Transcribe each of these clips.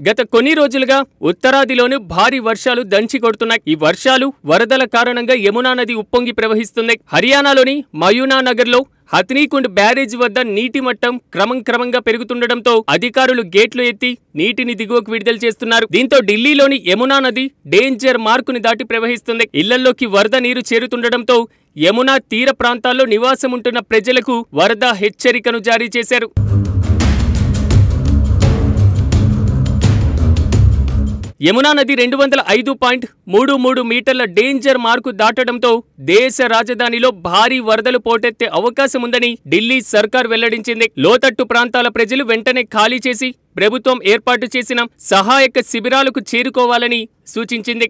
గత కొన్ని రోజులుగా ఉత్తరాదిలోని భారీ వర్షాలు దంచి కొడుతున్నాయి. ఈ వర్షాలు వరదల కారణంగా యమునా నది ఉప్పొంగి ప్రవహిస్తుంది. హర్యానాలోని మయూనానగర్లో హథ్నీకుండ్ బ్యారేజ్ వద్ద నీటి మట్టం క్రమంగా పెరుగుతుండటంతో అధికారులు గేట్లు ఎత్తి నీటిని దిగువకు విడుదల చేస్తున్నారు. దీంతో ఢిల్లీలోని యమునా నది డేంజర్ మార్కుని దాటి ప్రవహిస్తుంది. ఇళ్లలోకి వరద నీరు చేరుతుండటంతో యమునా తీర ప్రాంతాల్లో నివాసముంటున్న ప్రజలకు వరద హెచ్చరికను జారీ చేశారు. యమునా నది 205.33 మీటర్ల డేంజర్ మార్కు దాటడంతో దేశ రాజధానిలో భారీ వరదలు పోటెత్తే అవకాశం ఉందని ఢిల్లీ సర్కార్ వెల్లడించింది. లోతట్టు ప్రాంతాల ప్రజలు వెంటనే ఖాళీ చేసి ప్రభుత్వం ఏర్పాటు చేసిన సహాయక శిబిరాలకు చేరుకోవాలని సూచించింది.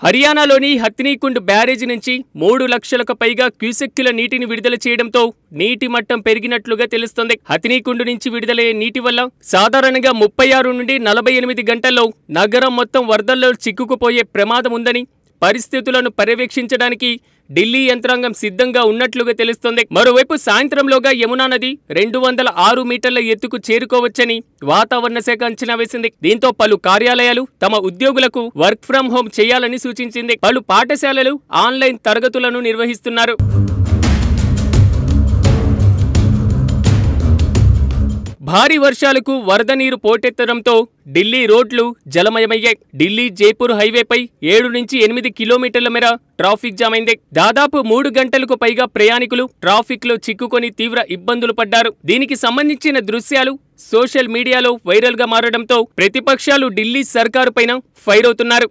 హర్యానాలోని హథ్నీకుండ్ బ్యారేజీ నుంచి 3 లక్షలకు పైగా క్యూసెక్కుల నీటిని విడుదల చేయడంతో నీటి మట్టం పెరిగినట్లుగా తెలుస్తోంది. హథ్నీకుండ్ నుంచి విడుదలయ్యే నీటి వల్ల సాధారణంగా 36 నుండి 48 గంటల్లో నగరం మొత్తం వరదల్లో చిక్కుకుపోయే ప్రమాదం ఉందని, పరిస్థితులను పర్యవేక్షించడానికి ఢిల్లీ యంత్రాంగం సిద్ధంగా ఉన్నట్లుగా తెలుస్తోంది. మరోవైపు సాయంత్రంలోగా యమునా నది 206 మీటర్ల ఎత్తుకు చేరుకోవచ్చని వాతావరణ శాఖ అంచనా వేసింది. దీంతో పలు కార్యాలయాలు తమ ఉద్యోగులకు వర్క్ ఫ్రం హోం చేయాలని సూచించింది. పలు పాఠశాలలు ఆన్లైన్ తరగతులను నిర్వహిస్తున్నారు. భారీ వర్షాలకు వరద నీరు పోటెత్తడంతో ఢిల్లీ రోడ్లు జలమయమయ్యాయి. ఢిల్లీ జైపూర్ హైవేపై 7 నుంచి 8 కిలోమీటర్ల మేర ట్రాఫిక్ జామ్ అయింది. దాదాపు 3 గంటలకు పైగా ప్రయాణికులు ట్రాఫిక్ లో చిక్కుకొని తీవ్ర ఇబ్బందులు పడ్డారు. దీనికి సంబంధించిన దృశ్యాలు సోషల్ మీడియాలో వైరల్ గా మారడంతో ప్రతిపక్షాలు ఢిల్లీ సర్కారు పైన ఫైర్ అవుతున్నారు.